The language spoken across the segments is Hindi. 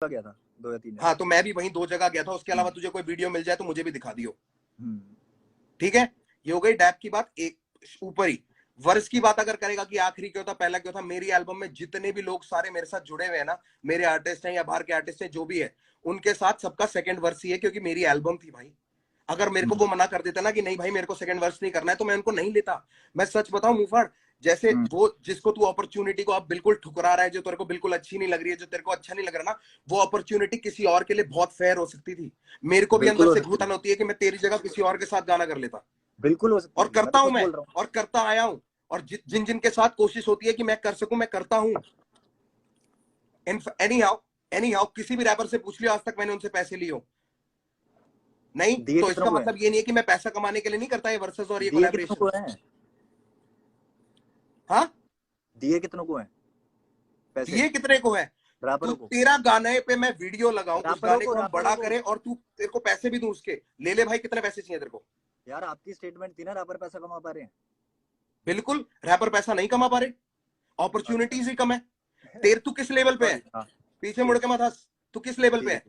गया था 2 या 3 जगह। हाँ तो मैं भी वहीं 2 जगह गया था, उसके अलावा तुझे कोई वीडियो मिल जाए तो मुझे भी दिखा दियो। ठीक है, ये हो गई डैप की बात। एक ऊपर ही वर्ष की बात अगर करेगा कि आखिरी क्यों था पहला क्यों था, मेरी एल्बम में जितने भी लोग सारे मेरे साथ जुड़े हुए हैं ना, मेरे आर्टिस्ट हैं या बाहर के आर्टिस्ट हैं जो भी है, उनके साथ सबका सेकंड वर्स ही है, क्योंकि मेरी एल्बम थी भाई। अगर मेरे को वो मना कर देता ना कि नहीं भाई मेरे को सेकंड वर्स नहीं करना है, तो मैं उनको नहीं लेता। मैं सच बताऊं मुफाड़, जैसे वो जिसको तू अपॉर्चुनिटी को अब बिल्कुल ठुकरा रहा है, जो तेरे को बिल्कुल अच्छी नहीं लग रही है, जो तेरे को अच्छा नहीं लग रहा ना, वो अपॉर्चुनिटी किसी और के लिए बहुत फेयर हो सकती थी। मेरे को भी अंदर से घुटन होती है कि मैं तेरी जगह किसी और के साथ गाना कर लेता। बिल्कुल हो सकती है, और करता हूं मैं, और करता आया हूं, और जिन जिन के साथ कोशिश होती है कि मैं कर सकूं, मैं करता हूं। एनी हाउ किसी भी रैपर से पूछ लियो आज तक मैंने उनसे पैसे लिए हो नहीं, तो इसका मतलब ये नहीं है कि मैं पैसा कमाने के लिए नहीं करता ये वर्सेस और ये कोलैबोरेशन। हाँ दिए कितनों को है पैसे? दिए कितने को है? तू तेरा गाने पे मैं वीडियो लगाऊं, उस गाने को हम बड़ा करें और तू तेरे को पैसे भी दूं उसके, ले ले भाई कितने पैसे चाहिए तेरे को? यार आपकी स्टेटमेंट थी ना रैपर पैसा कमा पा रहे हैं। बिल्कुल रैपर पैसा नहीं कमा पा रहे, अपॉर्चुनिटीज ही कम है। तेरे तू किस लेवल पे है? पीछे मुड़ के मत हंस। तू किस लेवल पे है?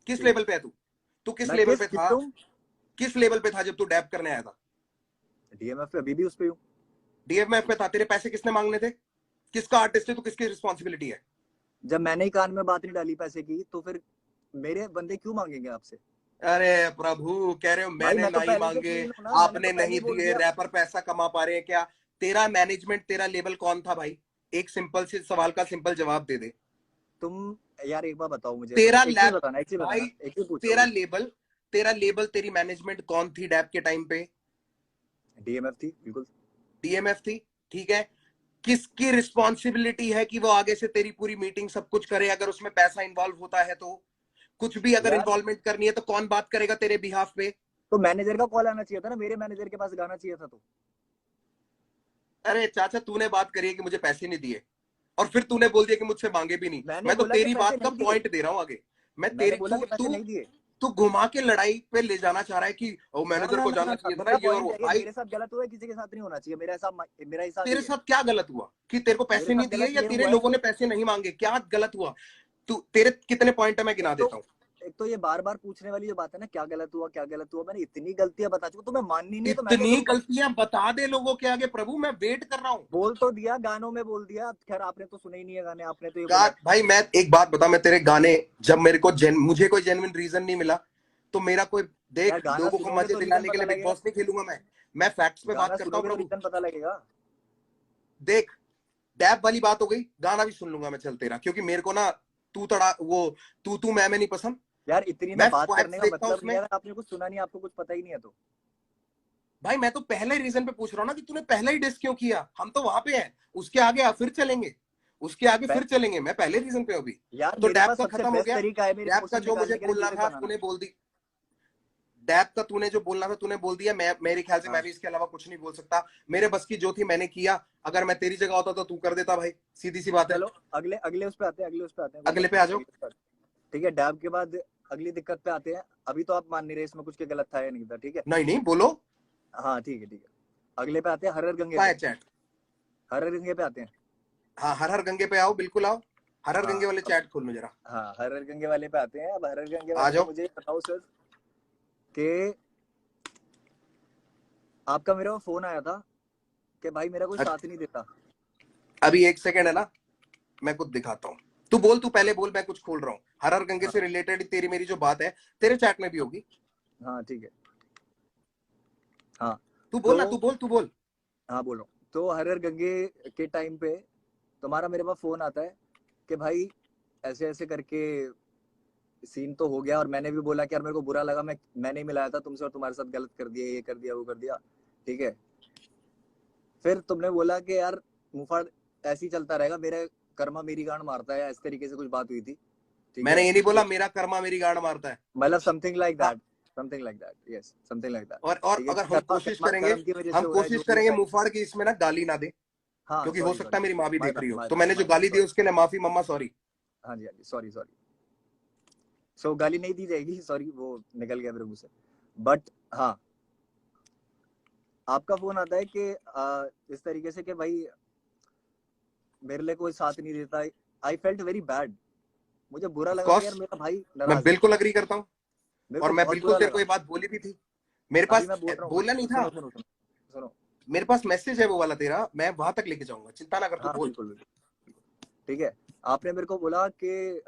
किस लेवल पे है तू? तू किस लेवल पे था? किस लेवल पे था जब तू डैप करने आया था? डीएमएफ पे, अभी भी उस पे हूं। डीएमएफ पे था, तेरे पैसे किसने मांगने थे? किसका आर्टिस्ट है तू, किसकी रिस्पॉन्सिबिलिटी है? जब मैंने ही कान में बात नहीं डाली पैसे की, तो फिर मेरे बंदे क्यों मांगेंगे आपसे? अरे प्रभु, कह रहे हो मैंने नहीं मांगे, आपने नहीं दिए, रैपर पैसा कमा पा रहे हैं क्या? तेरा मैनेजमेंट, तेरा लेवल कौन था भाई? एक सिंपल सी सवाल का सिंपल जवाब दे दे। तुम यार एक बार बताओ मुझे, तेरा लेवल, तेरा लेवल, तेरी मैनेजमेंट कौन थी डैप के टाइम पे? डीएमएफ थी, बिल्कुल डीएमएफ थी, ठीक है। किसकी रिस्पॉन्सिबिलिटी है कि वो आगे से तेरी पूरी मीटिंग सब कुछ करे? अगर उसमें पैसा इन्वॉल्व होता है तो कुछ भी अगर इन्वॉल्वमेंट करनी है तो कौन बात करेगा तेरे बिहाफ पे? तो मैनेजर का कॉल आना चाहिए था ना, मेरे मैनेजर के पास गाना चाहिए था। तो अरे चाचा तूने बात करी है कि मुझे पैसे नहीं दिए, और फिर तूने बोल दिया कि मुझसे मांगे भी नहीं। मैं तो तेरी बात का पॉइंट दे रहा हूँ आगे। मैं तेरी तू घुमा के लड़ाई पे ले जाना चाह रहा है कि वो मैनेजर को जाना चाहिए था ना, ये और वो। भाई मेरे साथ गलत हुआ, किसी के साथ नहीं होना चाहिए। मेरा हिसाब तेरे साथ क्या गलत हुआ कि तेरे को पैसे नहीं दिए, या तेरे लोगों ने पैसे नहीं मांगे? क्या गलत हुआ? तू तेरे कितने पॉइंट है मैं गिना देता हूँ। एक तो ये बार बार पूछने वाली जो बात है ना, क्या गलत हुआ क्या गलत हुआ, मैंने इतनी गलतियां बता चुका, तुम्हें माननी नहीं है तो इतनी गलतियां बता दे लोगों के आगे प्रभु, मैं वेट कर रहा हूँ। बोल तो दिया, गानों में बोल दिया, खैर आपने तो सुने ही नहीं है गाने, आपने तो ये भाई मैं एक बात बता, मैं तेरे गाने जब मेरे को मुझे कोई जेन्युइन रीजन नहीं मिला तो मेरा कोई देख, लोगों को मजे दिलाने के लिए बिग बॉस नहीं खेलूंगा मैं फैक्ट्स पे बात करता हूँ। रीजन पता लगेगा। देख डैप वाली बात हो गई, गाना भी सुन लूंगा मैं चल तेरा, क्योंकि मेरे को ना तू तड़ा वो तू मैं नहीं पसंद यार। इतनी मैं बात करने का मतलब नहीं है, आपने कुछ सुना नहीं, आपको कुछ पता ही नहीं है तो भाई मैं तो पहले रीजन पे पूछ रहा हूँ ना कि तूने पहले ही डिस क्यों किया। हम तो वहां पे हैं, उसके आगे फिर चलेंगे, उसके आगे फिर चलेंगे। मैं पहले रीजन पे अभी तो डैप का खत्म हो गया। डैप का जो मुझे बोलना था तूने बोल दी, डैप का तूने जो बोलना था तूने बोल दिया। मैं मेरे ख्याल से मैं भी इसके अलावा कुछ नहीं बोल सकता। मेरे बस की जो थी मैंने किया। अगर मैं तेरी जगह होता तो तू कर देता भाई, सीधी सी बात है। चलो अगले उस पे आते हैं, अगले पे आ जाओ। ठीक है, डैप के बाद अगली दिक्कत पे आते हैं। अभी तो आप मान नहीं रहे इसमें कुछ के गलत था या नहीं था, ठीक है? नहीं बोलो। हाँ ठीक है। अगले पे आते हैं हर हर गंगे पे। चैट हर हर गंगे पे आते हैं। हाँ हर हर गंगे पे आओ, बिल्कुल आओ। हर हर गंगे वाले चैट खोल लो जरा। हाँ हर हर गंगे वाले पे आते हैं। अब हर हर गंगे वाले पे मुझे बताओ सर कि आपका मेरे को फोन आया था कि भाई मेरा कोई साथ नहीं देता। अभी एक सेकंड है ना, मैं कुछ दिखाता हूँ। तू बोल, तू पहले बोल, मैं कुछ खोल रहा हूँ। हर हर गंगे से रिलेटेड तेरी मेरी जो बात है तेरे चैट में भी होगी। हाँ ठीक है। हाँ तू बोल ना, तू बोल। हाँ बोलो। तो हर हर गंगे के टाइम पे तुम्हारा मेरे पास फोन आता है कि भाई ऐसे ऐसे करके सीन तो हो गया, और मैंने भी बोला कि यार मेरे को बुरा लगा, मैं नहीं मिलाया था तुमसे और तुम्हारे साथ गलत कर दिया, ये कर दिया वो कर दिया, ठीक है? फिर तुमने बोला कि यार मुफाड़ ऐसे ही चलता रहेगा, मेरे कर्मा मेरी गांड मारता है, इस तरीके से कुछ बात हुई थी, ठीक मैंने ये नहीं बोला मेरा कर्मा मेरी गांड मारता है, मतलब something like that, yes something like that. और अगर हम कोशिश करेंगे मुफाड़ की इसमें ना गाली ना दे, क्योंकि हो सकता है मेरी माँ भी देख रही हो, तो मैंने जो गाली दी उसके लिए माफी मम्मा, सॉरी। हाँ जी सॉरी। सो गाली नहीं दी जाएगी, सॉरी, वो निकल गया मेरे मुंह से। बट हाँ, आपका फोन आता है कि इस तरीके से कि भाई मेरे लिए कोई साथ नहीं देता। I felt very bad. मुझे बुरा ऑफ लगा कि यार कोर्स मेरा भाई मैं नाराज है। बिल्कुल अग्री करता हूँ, मेरे और को मैं बहुत बिल्कुल बुरा तेरे को लगा। ये बात बोली भी थी। मेरे अभी पास मैं बोल रहा हूँ, बोलना नहीं था, सुनो सुनो सुनो सुनो। मेरे पास मैसेज है वो वाला तेरा, मैं वहां तक लेके जाऊंगा, चिंता ना कर, तू हाँ बोल। बिल्कुल बिल्कुल। ठीक है, आपने मेरे को बोला कि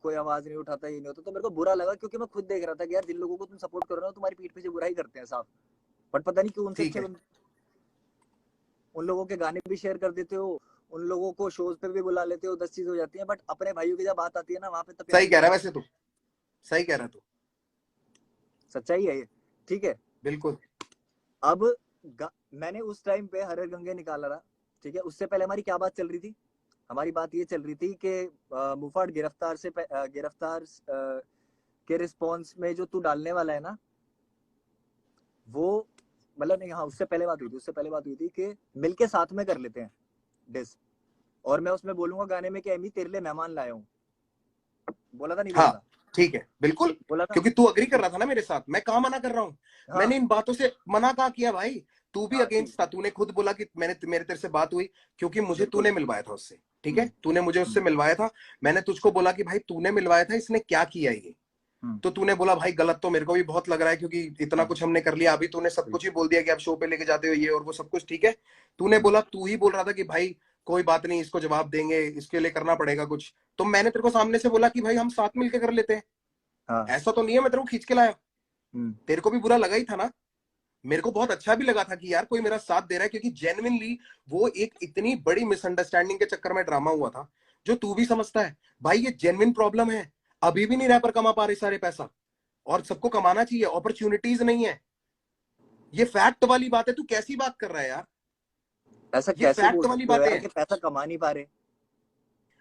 कोई आवाज नहीं उठाता, ये नहीं होता, तो मेरे को बुरा लगा, क्योंकि मैं खुद देख रहा था कि यार जिन लोगों को तुम सपोर्ट कर रहे हो तुम्हारी पीठ पीछे बुराई करते हैं साफ, बट पता नहीं क्यों उनसे ठीक अच्छे है, उन लोगों के गाने भी शेयर कर देते हो, उन लोगों को शोज पे भी बुला लेते हो, 10 चीज हो जाती है, बट अपने भाइयों की जब बात आती है ना, वहां पे तो प्यार सही ही कह रहा प्यार है है। वैसे तू, सही कह रहा है तू, सच्चाई है ये। ठीक है। बिल्कुल। अब मैंने उस टाइम पे हर हर गंगे निकाला रहा। ठीक है, उससे पहले हमारी क्या बात चल रही थी? हमारी बात ये चल रही थी कि मुफाड़ गिरफ्तार से गिरफ्तार के रिस्पॉन्स में जो तू डालने वाला है ना, वो मतलब नहीं, हाँ उससे पहले बात हुई थी, उससे पहले बात हुई थी कि मिलके साथ में कर लेते हैं डिस, और मैं उसमें बोलूंगा गाने में कि एमी तेरे लिए मेहमान लाया हूँ। बोला था नहीं बोला हाँ था? ठीक है, बिल्कुल, बोला था। क्योंकि तू अग्री कर ठीक रहा था ना मेरे साथ, मैं कहाँ मना कर रहा हूँ, है। हाँ मैंने इन बातों से मना कहाँ किया भाई, तू भी हाँ ठीक अगेंस्ट था, तूने खुद बोला कि मैंने मेरे तेरे से बात हुई क्योंकि है, मुझे बिल्कुल। तूने मिलवाया था उससे, ठीक है, तूने मुझे उससे हम्म, मिलवाया था, मैंने तुझको बोला कि भाई तूने मिलवाया था, इसने क्या किया ये, हम्म, तो तूने बोला भाई गलत तो मेरे को भी बहुत लग रहा है, क्योंकि इतना हाँ कुछ हमने कर लिया, अभी तूने सब कुछ ही बिल्कुल। बोल दिया कि आप शो पे लेके जाते हो ये और वो सब कुछ, ठीक है, तूने हम्म, बोला, तू ही बोल रहा था कि भाई कोई बात नहीं, इसको जवाब देंगे, इसके लिए करना पड़ेगा कुछ, तो मैंने तेरे को सामने से बोला कि भाई हम साथ मिलकर कर लेते हैं, हाँ। ऐसा तो नहीं है मैं तेरे को खींच के लाया, हम्म, तेरे को भी बुरा लगा ही था ना, मेरे को बहुत अच्छा भी लगा था कि यार कोई मेरा साथ दे रहा है, क्योंकि जेन्युइनली वो एक इतनी बड़ी मिसअंडरस्टैंडिंग के चक्कर में ड्रामा हुआ था, जो तू भी समझता है भाई, ये जेन्युइन प्रॉब्लम है, अभी भी नहीं रैपर कमा पा रहे सारे पैसा, और सबको कमाना चाहिए, अपॉर्चुनिटीज नहीं है, ये फैक्ट वाली बात है, तू कैसी बात कर रहा है यार, ऐसा ये कैसे बोल फैक्ट वाली सकते हो बातें यार हैं। कि पैसा कमा नहीं पा रहे?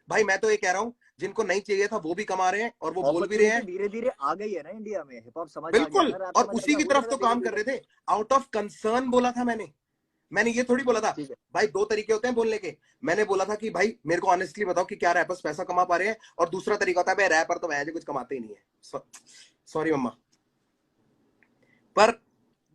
भाई मैं तो ये कह रहा हूं, जिनको नहीं चाहिए था वो भी कमा रहे हैं और वो बोल भी रहे अपॉर्चुनिटी हैं, धीरे धीरे आ गई है ना इंडिया में, हिप हॉप समझ आ गया बिल्कुल, ना, रैप और समझ आ उसी गया, की हो तरफ जाएगा तो धीरे काम कर धीरे। रहे थे, आउट ऑफ कंसर्न बोला था मैंने ये थोड़ी बोला था, ठीक है। भाई दो तरीके होते हैं बोलने के, मैंने बोला था कि भाई मेरे को ऑनेस्टली बताओ कि क्या रैपर्स पैसा कमा पा रहे हैं, और दूसरा तरीका होता है भाई रैपर तो वैसे कुछ कमाते ही नहीं है, सॉरी मम्मा, पर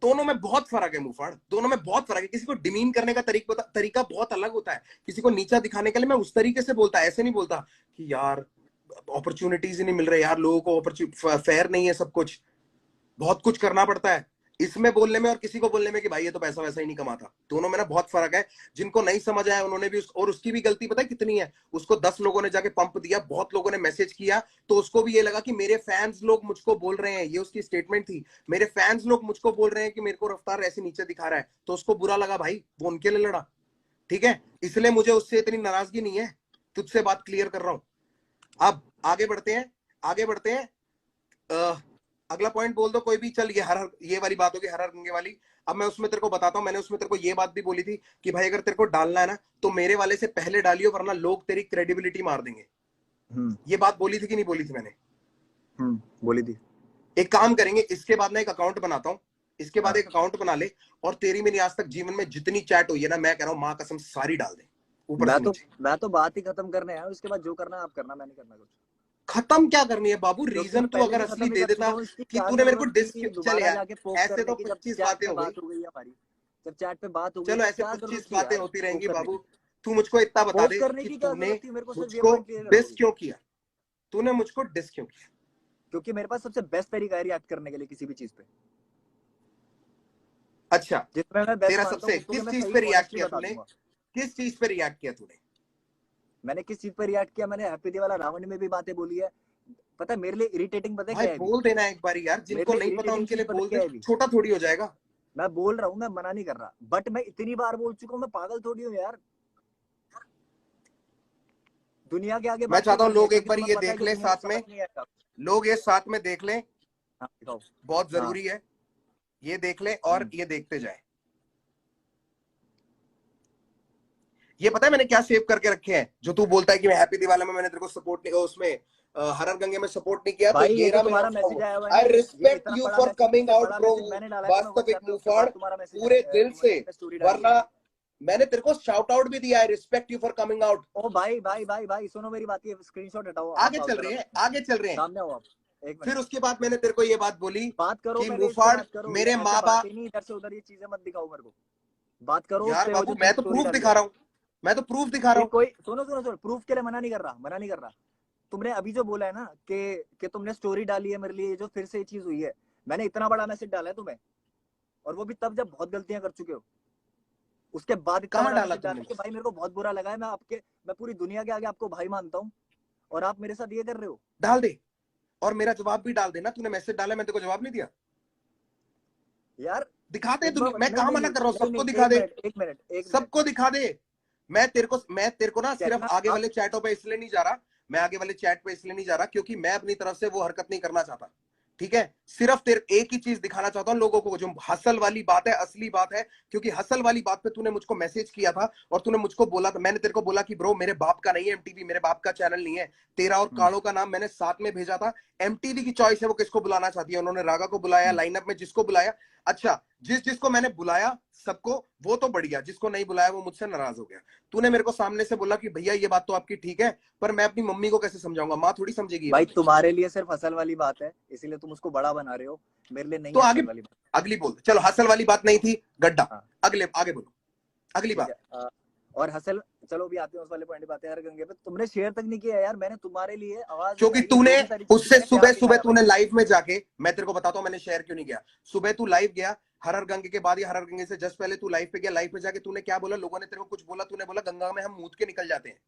दोनों में बहुत फर्क है मुफाड़, दोनों में बहुत फर्क है, किसी को डिमीन करने का तरीका बहुत अलग होता है, किसी को नीचा दिखाने के लिए मैं उस तरीके से बोलता, ऐसे नहीं बोलता कि यार अपॉर्चुनिटीज ही नहीं मिल रहे यार, लोगों को फेयर नहीं है सब कुछ, बहुत कुछ करना पड़ता है, इसमें बोलने में और किसी को बोलने में कि भाई ये तो पैसा वैसा ही नहीं कमाता, दोनों में ना बहुत फर्क है, जिनको नहीं समझ आया उन्होंने भी और उसकी भी गलती पता है कितनी है, उसको 10 लोगों ने जाके पंप दिया, बहुत लोगों ने मैसेज किया, तो उसको भी ये लगा कि मेरे फैंस लोग मुझको बोल रहे हैं, ये उसकी स्टेटमेंट थी, मेरे फैंस लोग मुझको बोल रहे हैं कि मेरे को रफ्तार ऐसे नीचे दिखा रहा है, तो उसको बुरा लगा भाई, वो उनके लिए लड़ा, ठीक है, इसलिए मुझे उससे इतनी नाराजगी नहीं है, तुझसे बात क्लियर कर रहा हूं। अब आगे बढ़ते हैं, आगे बढ़ते हैं, अगला पॉइंट बोल दो कोई भी, चल ये वाली बात होगी हर हर गंगे वाली, अब मैं उसमें तेरे को बताता हूं, मैंने उसमें तेरे को ये बात भी बोली थी कि भाई अगर तेरे को डालना है ना तो मेरे वाले से पहले डालियो, वरना लोग तेरी क्रेडिबिलिटी मार देंगे, ये बात बोली थी कि नहीं बोली थी मैंने? बोली थी। एक काम करेंगे, इसके बाद ना एक अकाउंट बनाता हूं, इसके बाद हाँ, एक अकाउंट बना ले, और तेरी मेरी आज तक जीवन में जितनी चैट हुई है ना, मैं कह रहा हूं मां कसम सारी डाल दे ऊपर से नीचे, मैं तो बात ही खत्म करने आया हूँ, इसके बाद जो करना है आप करना, मैं नहीं करना कुछ। खत्म क्या करनी है बाबू, क्योंकि रीजन मैं तू पहले अगर भी असली खत्म ही दे कर चुका देता हूँ, इसकी कि क्या तूने मेरे को जरूरत थी चल दोबारा यार, जाके पोक ऐसे करने तो की, जब 25 चैट बातें पे हो गई, बात हो गई हमारी, जब चैट पे बात हो गई चलो तो ऐसे क्या जरूरत 25 थी बातें यार होती पोक रहेंगी करने बाबू, की? तू मुझको इतना बता पोक दे करने कि की क्या तूने जरूरत थी? मेरे को सिर्फ ये मुझको पॉइंट क्लियर डिस करोगे? क्यों किया, तूने मुझको डिस क्यों किया? क्योंकि मेरे पास सबसे बेस्ट तरीका है रिएक्ट करने के लिए किसी भी चीज पे, अच्छा, जिसमें मैं बेस्ट तेरा मानता हूँ सबसे उसको कि किस मैं चीज सही पे रिएक्ट ऑनेस्टली किया बता तूने, दूंगा। किस चीज पे रिएक्ट किया तूने? मैंने किस चीज पे रिएक्ट किया? मैंने हैप्पी दिवाला रावण में भी बातें बोली है। पता है मेरे लिए इरिटेटिंग पता है भाई क्या है अभी? बोल देना एक बार यार, मेरे जिनको लिए नहीं पता इरिटेटिंग उनके चीज लिए पता है बोल क्या दे, है अभी? छोटा थोड़ी हो जाएगा। मैं बोल रहा हूँ, मैं मना नहीं कर रहा, बट मैं इतनी बार बोल चुका हूँ, मैं पागल थोड़ी हूँ यार दुनिया के आगे मैं बात क्यों चाहता हूँ करनी है? लोग एक क्योंकि बार तुम्हें ये पता है देख कि ले दुनिया को साथ समझ में, नहीं आएगा। लोग ये साथ में देख लें, हाँ दिखाओ। बहुत हाँ जरूरी है, ये देख ले और ये देखते जाए। ये पता है मैंने क्या सेव करके रखे हैं, जो तू बोलता है कि मैं हैप्पी दिवाली में मैंने तेरे को सपोर्ट नहीं, उसमें हर हर गंगे में सपोर्ट नहीं किया, तो भाई ये ये जो रहा मेरा तुम्हारा मैसेज आया हुआ है ना, आई ये रिस्पेक्ट इतना यू बड़ा फॉर मैसेज, कमिंग इससे आउट बड़ा ब्रो, मैसेज मैंने डाला था, मैं वास्तविक व्हाट्सएप पे उसके मुफाड़ बाद तुम्हारा मैसेज पूरे दिल से, मैंने स्टोरी डाली है। वरना मैंने तेरे को शाउट आउट भी दिया है, respect you for coming out. ओ भाई भाई भाई भाई सुनो मेरी बात, ये स्क्रीनशॉट हटाओ, आगे आप आओ चल जरा रहे हैं, बीच में, आगे चल रहे हैं, सामने आओ आप, एक मिनट। फिर उसके बाद मैंने तेरे को ये बात बोली बात करो कि पहले, इस पे मुफाड़ बात करो, ये मेरे ऐसे माँ बात बाप, ही नहीं, इधर से उधर ये चीजें मत दिखाओ मेरे को। बात करो उस यार पे, वो बाबू जो मैं तुमने तो स्टोरी प्रूफ डाली दिखा है। रहा हूँ, मैं तो प्रूफ दिखा रहा ये हूँ। कोई सुनो सुनो सुनो, प्रूफ के लिए मना नहीं कर रहा, मना नहीं कर रहा, तुमने अभी जो बोला है ना कि तुमने स्टोरी डाली है मेरे लिए, जो फिर से ये चीज हुई है, मैंने इतना बड़ा मैसेज डाला है तुम्हें, और वो भी तब जब बहुत गलतियां कर चुके हो। उसके बाद इतना कहाँ बड़ा डाला मैसेज डाला तुमने? कि भाई मेरे को बहुत बुरा लगा है, मैं पूरी दुनिया के आगे आपको भाई मानता हूँ, और आप मेरे साथ ये कर रहे हो। डाल दे, और मेरा जवाब भी डाल देना। तूने मैसेज डाला, मैंने तेरे को जवाब नहीं दिया यार दिखा दे एक बार मैं नहीं कहां नहीं मना नहीं कर रहा हूं, नहीं सबको नहीं, दिखा एक दे, मिनट एक मिनट एक मिनट। सबको दिखा दे। मैं तेरे को ना सिर्फ कहना आगे आप, वाले चैटों पे इसलिए नहीं जा रहा, मैं आगे वाले चैट पे इसलिए नहीं जा रहा क्योंकि मैं अपनी तरफ से वो हरकत नहीं करना चाहता। ठीक है, सिर्फ तेरे एक ही चीज दिखाना चाहता हूं लोगों को, जो हसल वाली बात है, असली बात है। क्योंकि हसल वाली बात पे तूने मुझको मैसेज किया था और तूने मुझको बोला था, मैंने तेरे को बोला कि ब्रो मेरे बाप का नहीं है एमटीवी, मेरे बाप का चैनल नहीं है। तेरा और काड़ो का नाम मैंने साथ में भेजा था। एमटीवी की चॉइस है वो किसको बुलाना चाहती है, उन्होंने रागा को बुलाया, लाइनअप में जिसको बुलाया। अच्छा, जिसको मैंने बुलाया सबको, वो तो बढ़िया, जिसको नहीं बुलाया वो मुझसे नाराज हो गया। तूने मेरे को सामने से बोला कि भैया ये बात तो आपकी ठीक है, पर मैं अपनी मम्मी को कैसे समझाऊंगा, माँ थोड़ी समझेगी ये भाई बात। तुम्हारे लिए सिर्फ हसल वाली बात है, इसीलिए तुम उसको बड़ा बना रहे हो, मेरे लिए नहीं तो है आगे हसल वाली बात। अगली बोल, चलो हसल वाली बात नहीं थी, गड्ढा। हाँ अगले आगे बोलो, अगली ठीक बात। है। और हसल, चलो भी आते हैं उस वाले पॉइंट पे आते हैं। हर गंगे पे तुमने शेयर तक नहीं किया यार, मैंने तुम्हारे लिए आवाज क्योंकि उठाई है, तूने जो भी सारी चीजें उससे मैंने सुबह प्यार सुबह दिखाया भाई। तूने लाइव में जाके, मैं तेरे को बताता हूं मैंने शेयर क्यों नहीं किया। सुबह तू लाइव गया, हर गंगे के बाद या हर गंगे से जस्ट पहले तू लाइव पे गया। लाइव पे जाके तूने क्या बोला, लोगों ने तेरे को कुछ बोला, तूने बोला गंगा में हम मूत के निकल जाते हैं।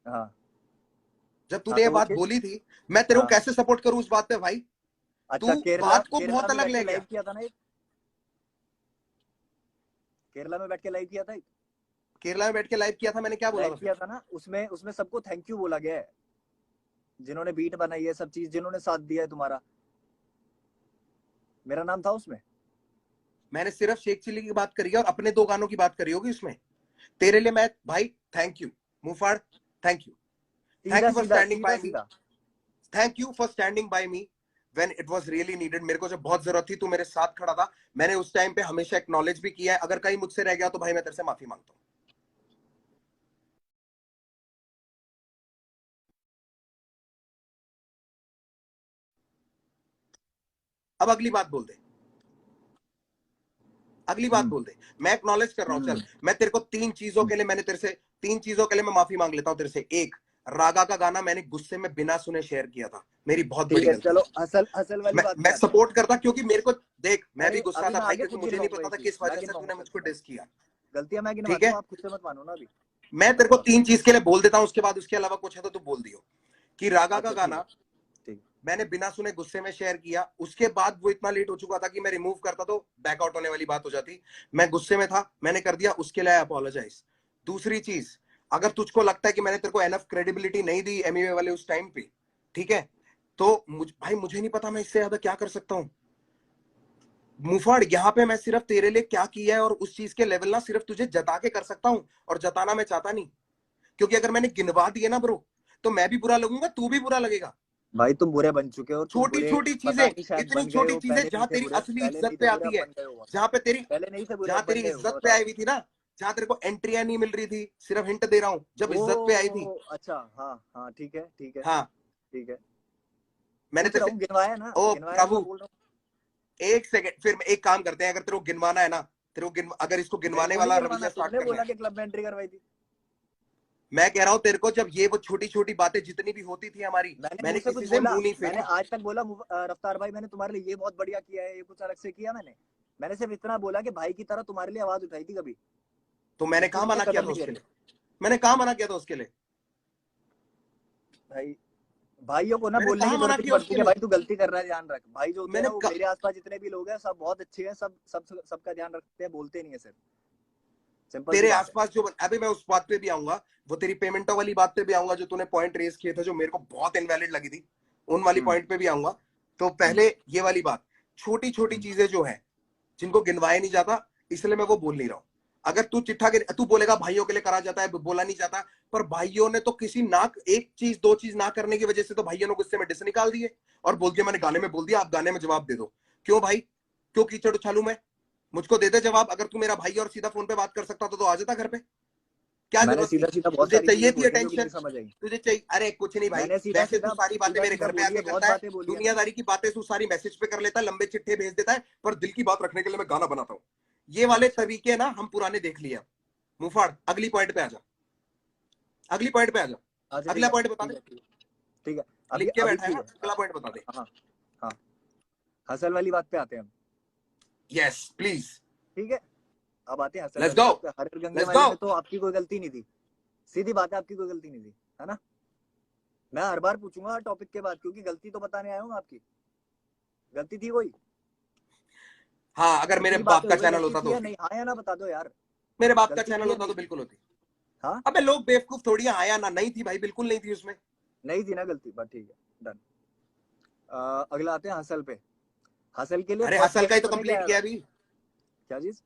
हाँ जब हाँ तूने ये तो वो बात बोली थी, मैं तेरे को हाँ कैसे सपोर्ट करूं उस बात पे भाई? अच्छा, तू केरला बात को केरला बहुत में अलग बैठ के ले लाइव गया। किया था ना एक, केरला में बैठ के लाइव किया था एक, केरला में बैठ के लाइव किया था, मैंने क्या बोला लाइव था फिर? किया था ना, उसमें उसमें सबको थैंक यू बोला गया है, जिन्होंने बीट बनाई है, सब चीज जिन्होंने साथ दिया है तुम्हारा, मेरा नाम था उसमें। मैंने सिर्फ शेख चिल्ली की बात करी है और अपने 2 गानों की बात करी होगी उसमें। तेरे लिए मैं भाई थैंक यू मुफाड़, थैंक यू, थैंक सीधा यू फॉर सीधा स्टैंडिंग सीधा बाय मी, सीधा। Thank you for standing by me when it was really needed. मेरे को जब बहुत जरूरत थी तू मेरे साथ खड़ा था। मैंने उस टाइम पे हमेशा एक्नॉलेज भी किया है। अगर कहीं मुझसे रह गया तो भाई मैं तेरे से माफी मांगता हूं। अब अगली बात बोल दे, अगली बात हम्म बोल दे। मैं एक्नॉलेज कर रहा हूं, चल हम्म मैं तेरे को 3 चीजों के लिए, मैंने तेरे से 3 चीजों के लिए मैं माफी मांग लेता हूं तेरे से। एक, रागा का गाना मैंने गुस्से में बिना सुने शेयर किया था, मेरी बहुत ठीक बड़ी है, गलती चलो है। हसल हसल वाली बात पे मैं आते हैं। सपोर्ट करता क्योंकि मेरे को देख, मैं भी अरे गुस्सा अभी था मैं भाई आगे क्योंकि खुद मुझे नहीं गिनवाऊंगा ये पता था चीज, किस मैं वजह से तूने गिनवाऊंगा मुझको डिस किया। गलतियां मैं ठीक गिनवाता है, हूँ, आप खुद से मत मानो ना अभी। मैं तेरे को बताओ। 3 चीज के लिए बोल देता हूं, उसके बाद उसके अलावा कुछ है तो तू बोल दियो। कि रागा का अच्छा ठीक है गाना ठीक है। मैंने बिना सुने गुस्से में शेयर किया, उसके बाद वो इतना लेट हो चुका था कि मैं रिमूव करता तो बैकआउट होने वाली बात हो जाती। मैं गुस्से में था, मैंने कर दिया, उसके लिए अपोलोजाइज। दूसरी चीज, अगर तुझको लगता है कि मैंने तेरे को एनफ क्रेडिबिलिटी नहीं दी एमईए वाले उस टाइम पे, ठीक है, तो भाई मुझे नहीं पता मैं इससे ज्यादा क्या कर सकता हूं। मुफाड़, यहाँ पे मैं सिर्फ तेरे लिए क्या किया है और उस चीज के लेवल ना सिर्फ तुझे जता के कर सकता हूं, और जताना मैं चाहता नहीं। क्योंकि अगर मैंने गिनवा दिए ना ब्रो, तो मैं भी बुरा लगूंगा, तू भी बुरा लगेगा। भाई तुम बुरे बन चुके हो, और तुम छोटी बुरे छोटी पता चीजें, नहीं शायद इतनी बन गए छोटी हो, चीजें पहले नहीं जहां थे तेरी बुरे, असली पहले इज्जत नहीं पे थे बुरे, आती अब है, बन गए हो। जहां पे तेरी पहले नहीं थे बुरे, जहां अब तेरी बन गए हो, इज्जत पे बताओ। आई हुई थी ना, जहां तेरे को एंट्रियां नहीं मिल रही थी, सिर्फ हिंट दे रहा हूं, जब ओ इज्जत पे आई थी। अच्छा, हाँ हाँ ठीक है ठीक है हाँ, ठीक है। मैंने पूछ तेरे रहा से, हूँ, गिनवाया ना, ओ गिनवाया तो मैं प्रभु, बोल रहा हूँ। एक सेकंड, फिर एक काम करते हैं, अगर तेरे को गिनवाना है ना, तेरे को अगर इसको मेरे गिनवाने को नहीं वाला गिनवाना, रवैया स्टार्ट तुमने करना बोला है, कि क्लब में एंट्री करवाई थी। मैं कह रहा हूं तेरे को, जब ये वो छोटी छोटी बातें जितनी भी होती थी हमारी, मैंने मुंह मैंने से कुछ किसी से बोला? मुंह नहीं मैंने फेरा। आज तक बोला रफ्तार भाई मैंने तुम्हारे लिए ये बहुत बढ़िया किया है, ये कुछ अलग से किया मैंने सिर्फ इतना बोला कि भाई की तरह तुम्हारे लिए आवाज उठाई थी कभी, तो मैंने इसके कहा ऊपर मना किया कदम था नहीं उसके रखे। लिए? मैंने कहा मना किया था उसके लिए? भाई भाइयों को ना मैंने बोलने की कहा मना जरूरत नहीं किया पड़ती उसके कि लिए? भाई तू गलती कर रहा है, ध्यान रख। भाई जो होते हैं ना, मैंने वो मेरे आसपास जितने भी लोग हैं सब बहुत अच्छे हैं, सबका ध्यान रखते हैं, बोलते नहीं है सिर्फ, सिंपल सी तेरे बात है। आसपास जो, अभी मैं उस बात पे भी आऊंगा, वो तेरी पेमेंटों वाली बात पे भी आऊंगा, जो तूने पॉइंट रेज किए थे जो मेरे को बहुत इनवैलिड लगी थी, उन वाली हम्म पॉइंट पे भी आऊंगा। तो हम्म पहले ये वाली बात, छोटी छोटी हम्म चीजें जो है, जिनको गिनवाया नहीं जाता, इसलिए मैं वो बोल नहीं रहा हूं। अगर तू चिट्ठा तू बोलेगा भाइयों के लिए करा जाता है, बोला नहीं जाता, पर भाइयों ने तो किसी ना, एक चीज दो चीज ना करने की वजह से तो भाइयों ने गुस्से में डिस निकाल दिए और बोल दिया मैंने गाने में बोल दिया, आप गाने में जवाब दे दो। क्यों भाई, क्यों कीचड़ उछालू मैं? मुझको दे दे जवाब। अगर तू मेरा भाई और सीधा फोन पे बात कर सकता तो आ जाता घर पे। क्या मैंने जरूरत थी? सीधा सीधा बहुत तुझे सारी चाहिए चीजें थी बोली है जो कि अटेंशन, नहीं समझ आई। तुझे चाहिए, अरे कुछ नहीं भाई, मैंने सीधा वैसे तू सीधा सारी बातें सीधा मेरे सीधा घर पे बोली है, आके बहुत करता है, बातें बोली है मैंने। दुनियादारी की बातें तू सारी मैसेज पे कर लेता है, लंबे चिट्ठे भेज देता है, पर दिल की बात रखने के लिए मैं गाना बनाता हूँ। ये वाले अच्छा तरीके ना हम पुराने देख लिए। मुफाड़, अगली पॉइंट पे आ जा, अगली पॉइंट पे आ जा, अच्छा ठीक अगला है पॉइंट बता ठीक दे। है ठीक है। ठीक है, अभी लिख के अभी बैठा है, ठीक है, अगला पॉइंट बता दे। हाँ हाँ, हसल वाली बात पे आते हैं हम। यस प्लीज, ठीक है, अब आते हैं हसल लेट्स वाली गो, बात पे। हर गंगे लेट्स वाले गो। में तो आपकी कोई गलती नहीं थी, सीधी बात है, आपकी कोई गलती नहीं थी, है ना। मैं हर बार पूछूंगा हर टॉपिक के बाद, क्योंकि गलती तो बताने आया हूँ आपकी, गलती थी कोई? हाँ, अगर मेरे इतनी बाप बातें का हो गई, चैनल गलती होता थी तो या होती, नहीं, हाँ या ना बता दो यार, मेरे बाप का गलती चैनल थी या होता नहीं तो थी? बिल्कुल होती। हाँ, अबे लोग बेवकूफ थोड़ी हैं, आया ना, नहीं थी भाई, बिल्कुल नहीं थी उसमें। नहीं थी ना गलती, बट ठीक है, डन। अगला आते हैं हसल पे। हसल के लिए अरे फर्स्ट हसल का ही क्वेश्चन तो पता है क्या कंप्लीट आया किया था? अभी, क्या चीज?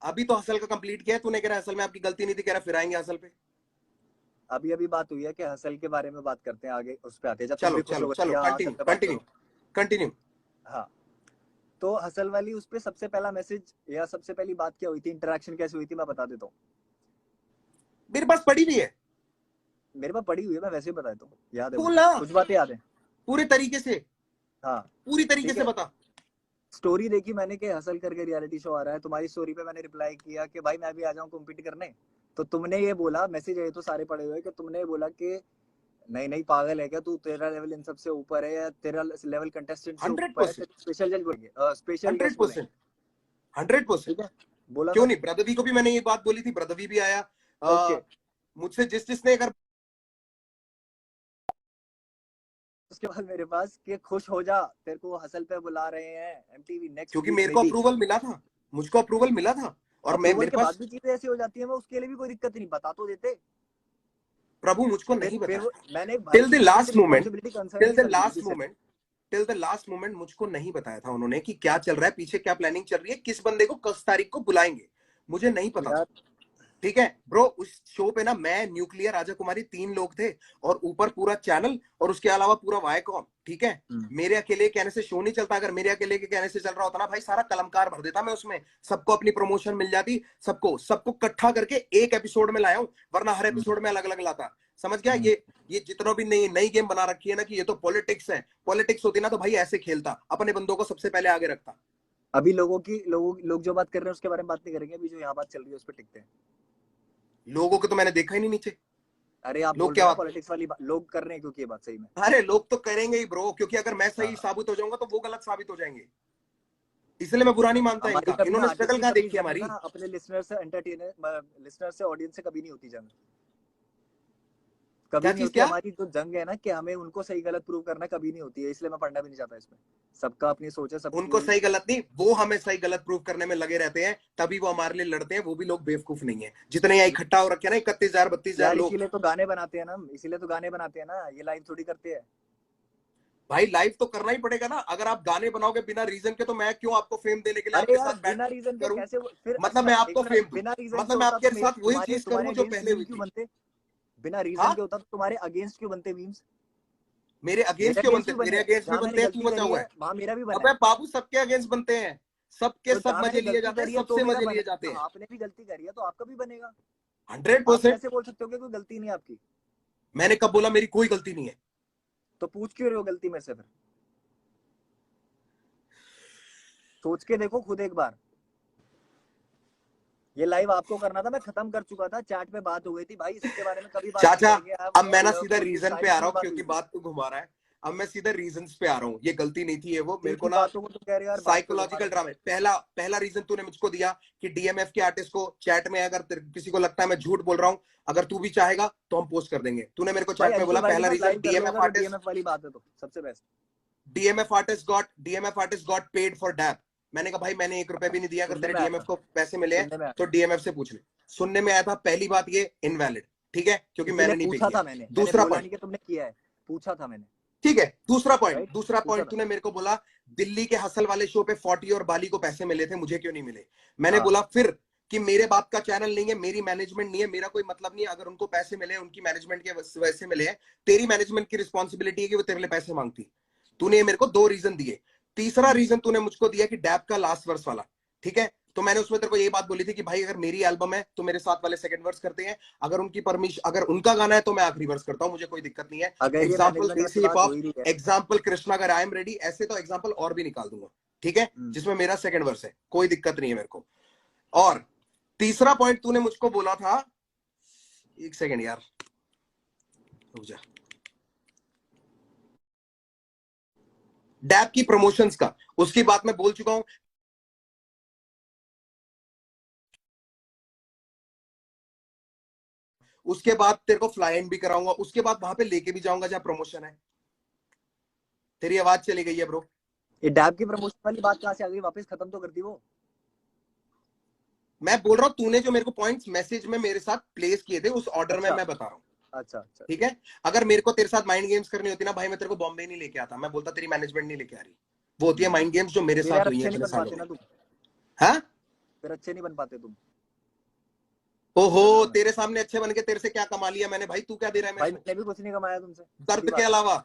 अभी तो हसल का कंप्लीट किया है। तूने कह रहा हसल में आपकी गलती नहीं थी, कह रहा फिर आएंगे हसल पे। अभी अभी बात हुई है कि हसल के बारे में बात करते हैं, आगे उस पे आते हैं, जब तुम चलो भी खुश चलो हो गए चलो, कि हाँ हसल कंटिन्यू पे बात कंटिन्यू करो। कंटिन्यू। हाँ, तो हसल वाली उस पे सबसे पहला मैसेज या सबसे पहली बात क्या हुई थी, इंटरेक्शन कैसे हुई थी, मैं बता देता हूँ। मेरे पास पड़ी भी है, मेरे पास पड़ी हुई है, मैं वैसे ही बता देता हूँ, याद है बोल मुझे, ना, कुछ बातें याद है। पूरे तरीके से, हाँ, पूरी तरीके ठीक से है, बता। स्टोरी देखी मैंने कि हसल करके रियलिटी शो आ रहा है, तुम्हारी स्टोरी पे मैंने रिप्लाई किया कि भाई मैं भी आ जाऊं कॉम्पीट करने। तो तुमने ये बोला, मैसेज है तो सारे पड़े हुए, कि तुमने ये बोला कि नहीं नहीं पागल है क्या तू, तेरा लेवल इन सबसे ऊपर है, या तेरा लेवल कंटेस्टेंट से हंड्रेड ऊपर है, परसेंट तेरे स्पेशल जज बोलेंगे, स्पेशल हंड्रेड गेस्ट बोलेंगे। परसेंट 100%। ठीक है, बोला क्यों था। नहीं, ब्रदवी को भी मैंने ये बात बोली थी, ब्रदवी भी आया। ओके, मुझसे जिस जिसने अगर, उसके बाद मेरे पास कि खुश हो जा, तेरे को हसल पे बुला रहे हैं एमटीवी नेक्स्ट क्योंकि वीक मेरे में को भी। अप्रूवल मिला था, मुझको अप्रूवल मिला था, और मैं अप्रूवल मेरे के बाद पास, भी चीजें ऐसी हो जाती है, मैं उसके लिए भी कोई दिक्कत नहीं, बता तो देते। प्रभु मुझको फिर नहीं फिर बताया था। मैंने भाई टिल द किसी की last moment, responsibility concern till भी द कर दी थी लास्ट किसी moment, till the last moment मुझको नहीं बताया था उन्होंने कि क्या चल रहा है पीछे, क्या प्लानिंग चल रही है, किस बंदे को किस तारीख को बुलाएंगे, मुझे नहीं पता था। यार। ठीक है ब्रो, उस शो पे ना मैं, न्यूक्लियर, राजा कुमारी, 3 लोग थे, और ऊपर पूरा चैनल, और उसके अलावा पूरा वायकॉम। ठीक है, मेरे अकेले कहने से शो नहीं चलता, अगर मेरे अकेले के कहने से चल रहा होता ना भाई, सारा कलमकार भर देता मैं उसमें, सबको अपनी प्रमोशन मिल जाती, सबको सबको इकट्ठा करके एक एपिसोड में लाया हूं, वरना हर एपिसोड में अलग अलग लाता। समझ गया? ये जितना भी नई नई गेम बना रखी है ना कि ये तो पॉलिटिक्स है, पॉलिटिक्स होती ना तो भाई ऐसे खेलता, अपने बंदों को सबसे पहले आगे रखता। अभी लोग जो बात कर रहे हैं उसके बारे में बात नहीं करेंगे, अभी जो यहाँ बात चल रही है उस पर टिकते हैं। लोगों को तो मैंने देखा ही नहीं नीचे, अरे आप लोग बोल रहे क्या हो ना बात, पॉलिटिक्स वाली बात, लोग कर रहे हैं क्योंकि ये बात सही में। अरे लोग तो करेंगे ही ब्रो, क्योंकि अगर मैं सही हाँ, साबित हो जाऊंगा तो वो गलत साबित हो जाएंगे, इसलिए मैं बुरा नहीं मानता हमारी इनका, कभी ना इन्होंने आती स्ट्रगल थी कहाँ कभी देखी जंग हमारी। ना, अपने लिसनर से एंटरटेनर, लिसनर से ऑडियंस से कभी नहीं होती जंग, कभी क्या नहीं चीज, होती। क्या? हमारी जो जंग है ना कि हमें उनको सही गलत प्रूव करना, कभी नहीं होती है, इसलिए मैं पढ़ना भी नहीं चाहता इसमें। सबका अपनी सोच है उनको सबकी। सही गलत नहीं, वो हमें सही गलत प्रूव करने में लगे रहते हैं, तभी वो हमारे लिए लड़ते हैं, वो भी लोग बेवकूफ नहीं है जितने यहाँ इकट्ठा हो रखे हैं ना, 31,000 32,000 यार लोग। इसीलिए तो गाने बनाते हैं ना हम, इसीलिए तो गाने बनाते हैं ना, ये लाइव थोड़ी करते हैं। भाई लाइव तो करना ही पड़ेगा ना, अगर आप गाने बनाओगे बिना रीजन के, तो मैं क्यों आपको फेम देने के लिए अरे आपके यार साथ बैठ बिना रीजन के करूं? कैसे फिर, मतलब अच्छा मैं एक आपको मिनट, फेम दूं, बिना रीजन के मतलब मैं होता आपके तो साथ वही तुम्हारे चीज तुम्हारे करूं जो अगेंस्ट पहले मीम हुई क्यों थी। बनते? बिना रीजन हाँ, के होता तो तुम्हारे अगेंस्ट क्यों बनते मीम्स? मेरे मेरे अगेंस्ट क्यों अगेंस्ट बनते, भी बने मेरे हैं, अगेंस्ट भी जहां मैंने बनते हैं, तू गलती बचा करी हुआ है है। वहां मेरा भी बना अबे है। बाबू सबके अगेंस्ट बनते हैं, सबके तो सब जहां मजे मैंने लिए गलती जाते हैं, करी है तो सबसे मेरा मजे बना लिए है, जाते तो हैं। आपने भी गलती करी है तो आपका भी बनेगा। हंड्रेड आप परसेंट कैसे बोल सकते हो कि कोई गलती नहीं है आपकी? मैंने कब बोला मेरी कोई गलती नहीं है? तो पूछ क्यों रहे हो गलती मेरे से फिर? सोच के देखो खुद एक बार। ये लाइव आपको करना था, मैं खत्म कर चुका था, चैट पे बात हो गई थी भाई, इसके बारे में कभी बात नहीं चाचा, करेंगे, अब मैं ना लव सीधा फॉर यू रीजन पे साइड आ की रहा भी हूँ, बात क्योंकि हुई थी। बात को घुमा रहा है। अब मैं सीधा रीजंस पे आ रहा हूँ, ये गलती नहीं थी, ये वो मेरे को सीधी ना बातों को तुम कह रहे हो यार, बात पे घुमा साइकोलॉजिकल रहे हो। ड्रामे, पहला पहला रीजन तूने मुझको दिया कि डीएमएफ के आर्टिस्ट को चैट में, अगर किसी को लगता है मैं झूठ बोल रहा हूँ, अगर तू भी चाहेगा तो हम पोस्ट कर देंगे। तूने मेरे को भाई चैट में अंशु बोला भाई के पहला साथ रीजन, लाइव कर लो अगर वो डीएमएफ वाली बात है तो सबसे best. DMF artist got paid for dap. मैंने कहा भाई मैंने 1 रुपया भी नहीं दिया, अगर सुनने तेरे में आया डीएमएफ था, को पैसे मिले हैं सुनने में आया तो था, डीएमएफ से पूछ ले। सुनने में आया था, पहली बात ये इनवैलिड, ठीक है, क्योंकि इसीलिए मैंने नहीं पे पूछा किया। था मैंने दूसरा बोला पॉइंट, नहीं कि तुमने किया है, पूछा था मैंने। ठीक है, राइट, दूसरा पूछा पॉइंट था। तूने मेरे को बोला दिल्ली के हसल वाले शो पे 40 और बाली को पैसे मिले थे, मुझे क्यों नहीं मिले? मैंने हाँ, बोला फिर कि मेरे बाप का चैनल नहीं है, मेरी मैनेजमेंट नहीं है, मेरा कोई मतलब नहीं है, अगर उनको पैसे मिले उनकी मैनेजमेंट के वजह से मिले हैं, तेरी मैनेजमेंट की रिस्पॉन्सिबिलिटी है कि वो तेरे लिए पैसे मांगती। तूने मेरे को 2 रीजन दिए। तीसरा रीजन तूने मुझको दिया कि डैप का लास्ट वर्स वाला, ठीक है, तो मैंने उसमें तेरे को यही बात बोली थी कि भाई अगर मेरी एल्बम है तो मेरे साथ वाले सेकंड वर्स करते हैं, अगर उनकी परमिशन, अगर उनका गाना है तो मैं आखिरी वर्स करता हूं, मुझे कोई दिक्कत नहीं है। अगर ये एग्जाम्पल मैनेजमेंट देसी वाली हिप बात हो हॉप, ही रही है। एग्जाम्पल कृष्णा, अगर आई एम रेडी, ऐसे तो एग्जाम्पल और भी निकाल दूंगा, ठीक है, जिसमें मेरा सेकंड वर्स है, कोई दिक्कत नहीं है मेरे को। और तीसरा पॉइंट तूने मुझको बोला था, एक सेकंड यार रुक जा, डैप की प्रमोशंस का, उसकी बात मैं बोल चुका हूं। उसके बाद तेरे को फ्लाई इन भी कराऊंगा, उसके बाद वहां पे लेके भी जाऊंगा जहां प्रमोशन है। तेरी आवाज चली गई है ब्रो। ये डैब की प्रमोशन वाली बात कहां से आ गई? वापस खत्म तो कर दी वो। मैं बोल रहा हूँ तूने जो मेरे को पॉइंट्स मैसेज में मेरे साथ प्लेस किए थे उस ऑर्डर में मैं बता रहा हूँ। अच्छा, ठीक है, अगर मेरे को तेरे साथ माइंड गेम्स करनी होती ना भाई, मैं तेरे को बॉम्बे नहीं लेके आता, मैं बोलता तेरी मैनेजमेंट नहीं लेके आ रही। वो होती है माइंड गेम्स जो मेरे साथ हुई है अच्छे नहीं इतने बन सालों पाते में। ना तुम। हाँ, फिर अच्छे नहीं बन पाते तुम ओहो, इंटरव्यू में। तेरे सामने अच्छे बन के तेरे से क्या कमा लिया मैंने भाई? तू क्या दे रहा है मेरे भाई को मैंने भी कुछ नहीं कमाया तुमसे, सीधी दर्द के बात है। अलावा?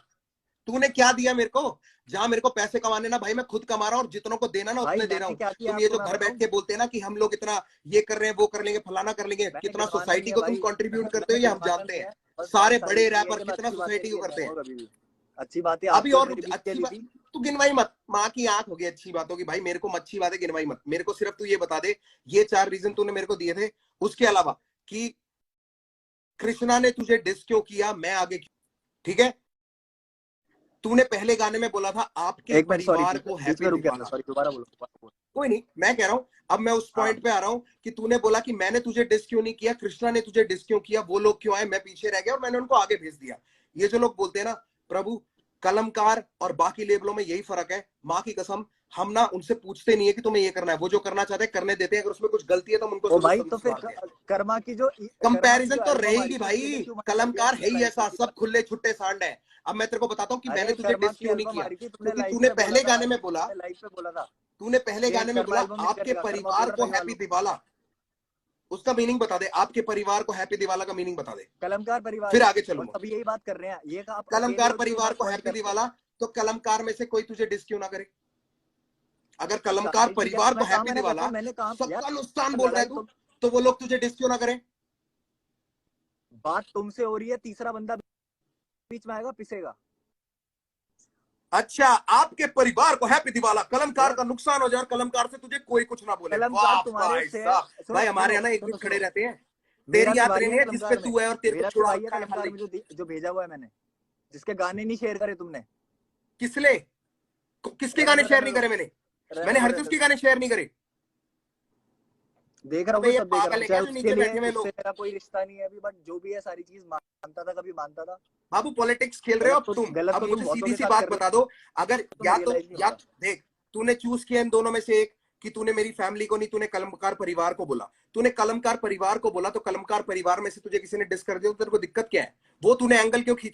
तूने क्या दिया मेरे को? जहां मेरे को पैसे कमाने ना भाई, मैं खुद कमा रहा हूँ और जितनों को देना ना भाई उतने दे रहा मैंने हूँ। क्या किया तुम ये आपको जो मैं घर बैठ बताऊं? के बोलते हैं ना कि हम लोग इतना ये कर रहे हैं, वो कर लेंगे, फलाना कर लेंगे, मैंने कितना गिनवाना नहीं सोसाइटी है को तुम भाई। कंट्रीब्यूट करते हो मैंने ये हम गिनवाना जानते नहीं हैं। है। बस सारे बात सारी बड़े इतनी है रैपर कि मैं कितना अच्छी बातें सोसाइटी को नहीं करते कहता हैं। हूँ कभी भी। अच्छी बातें अभी आपकी और और मेरी बीच के अच्छी लिए बात, थी। तू गिनवाई मत, माँ की आंख होगी अच्छी बातों की भाई, मेरे को अच्छी बातें गिनवाई मत। मेरे को सिर्फ तू ये बता दे, ये 4 रीजन तूने मेरे को दिए थे, उसके अलावा कि कृष्णा ने तुझे डिस क्यों किया, मैं आगे क्यों। ठीक है, तूने पहले गाने में बोला था आपके एक मिनट, सॉरी, परिवार को बीच हैप्पी में रुक गया था, दिवाला। सॉरी, दोबारा बोलो, दोबारा बोलो। कोई नहीं, मैं कह रहा हूं, अब मैं उस हाँ, पॉइंट पे आ रहा हूं कि तूने बोला कि मैंने तुझे डिस क्यों नहीं किया, कृष्णा ने तुझे डिस क्यों किया, वो लोग क्यों आए, मैं पीछे रह गया और मैंने उनको आगे भेज दिया। ये जो लोग बोलते हैं ना प्रभु, कलमकार और बाकी लेबलों में यही फर्क है। माँ की कसम, हम ना उनसे पूछते नहीं है कि तुम्हें ये करना है, वो जो करना चाहते हैं करने देते हैं। अगर उसमें कुछ गलती है तो हम उनको ओ भाई तो फिर सुधारते हैं। कर्मा की कंपैरिजन जो तो एल्बम आ रहेगी रही थी उसके लिए भाई, क्यों मना कर दिया कलमकार तुमने है ही लाइव पे ऐसा, सब बुला के? खुले छुट्टे सांड है। अब मैं तेरे को बताता हूँ कि मैंने अरे तुझे कर्मा डिस की क्यों नहीं एल्बम आ किया, रही थी, तुमने क्योंकि लाइव तूने पे बोला पहले था गाने भाई, में बोला, तुमने लाइव पे बोला था तूने पहले कि गाने में कर्मा बोला एल्बम नहीं आपके करेगा, कर्मा परिवार पूरा को नचवा हैप्पी लो। दिवाला। उसका मीनिंग बता दे, आपके परिवार को हैप्पी दिवाला का मीनिंग बता दे, कलमकार परिवार फिर है आगे और चलूंगा। सभी यही बात कर रहे हैं। ये आप अकेले कलमकार हो जो ये परिवार बात को पॉइंट हैप्पी कर रहे हो। दिवाला, तो कलमकार में से कोई तुझे डिस क्यों ना करे? अगर अच्छा कलमकार ठीक है, परिवार को मैं कहा हैप्पी मैंने करता दिवाला हूँ, मैंने कहा यार, सबका नुकसान बोल रहा है लड़ाई तू, तो तो वो लोग तुझे डिस क्यों ना करें? बात तुमसे हो रही है, तीसरा बंदा बीच में आएगा, पिसेगा। अच्छा, आपके परिवार को हैप्पी दिवाला, कलमकार यार का नुकसान हो जाए और कलमकार से तुझे कोई कुछ ना बोले, कलमकार वाह तुम्हारे भाई से है। साहब। सुनो भाई हमारे सुनो यहाँ ना एक सुनो दिन खड़े सुनो, रहते हैं। मेरा तेरी भी यात्रा भाई है नहीं है जिस पे कलमकार में, तू है और तेरे को मेरा भी छुड़ा भाई है रखा है कलमकार खाली। में, जो भेजा हुआ है मैंने, जिसके गाने नहीं शेयर करे तुमने। किसले? किसके गाने शेयर रहने नहीं दो, करे मैंने? रहने मैंने दो, हरजूस रहने के दो। गाने शेयर नहीं करे। देख रहा हूँ अबे तो ये सब देख रहा पागल हूँ, है क्या चाहे जो उसके नीचे लिए, बैठे हुए उससे लोग? मेरा कोई रिश्ता नहीं है अभी, बट जो भी है सारी चीज मानता था, कभी मानता था। बाबू पॉलिटिक्स खेल रहे हो अब तुम। गलत अब तो तुम मुझे बहुतों सीधी के सी साथ बात कर रहे बता दो, अगर हो, या मैं तो रियलाइज नहीं हो या रहा। देख, तूने चूज किया इन दोनों में से एक, कि तूने मेरी फैमिली को नहीं, तूने कलमकार परिवार को बोला। तूने कलमकार परिवार को बोला तो कलमकार परिवार में से तुझे किसी ने डिस कर दिया तो तेरे को दिक्कत क्या है? वो तूने एंगल क्यों खींचा?